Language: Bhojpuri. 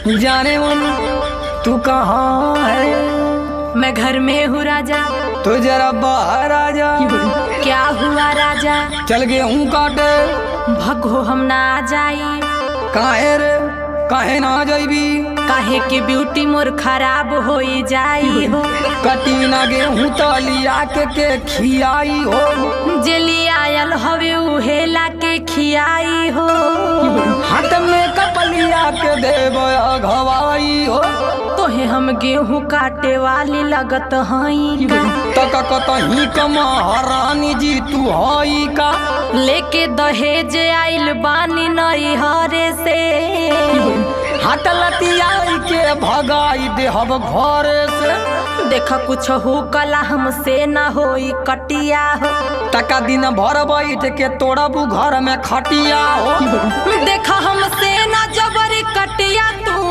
जाने मन तू कहाँ है? मैं घर में हूँ राजा। तो जरा बाहर आ जा। क्या हुआ राजा? चल गेहूं काटे। भगो हम ना जाई। काहे रे काहे ना जाइबी? काहे की ब्यूटी मोर खराब हो जाई हो। कटी ना गेहूं तलिया के खियाई हो। जेली आयल हवे उहेला के खियाई हो। हाथ में कपलिया के देव घवाई हो। तोहे हम गेहूं काटे वाली लगत हई तक कतही कमा हरानी जी तू हई का? लेके दहेज आइल बानी नई हरे से। हाथ लतियाई के भगाई देहब घरे से। देखा कुछ हो कला हमसे ना होई कटिया हो। टका दिन भर बैठ के तोड़बू घर में खटिया हो। देखा हमसे ना जबरी कटिया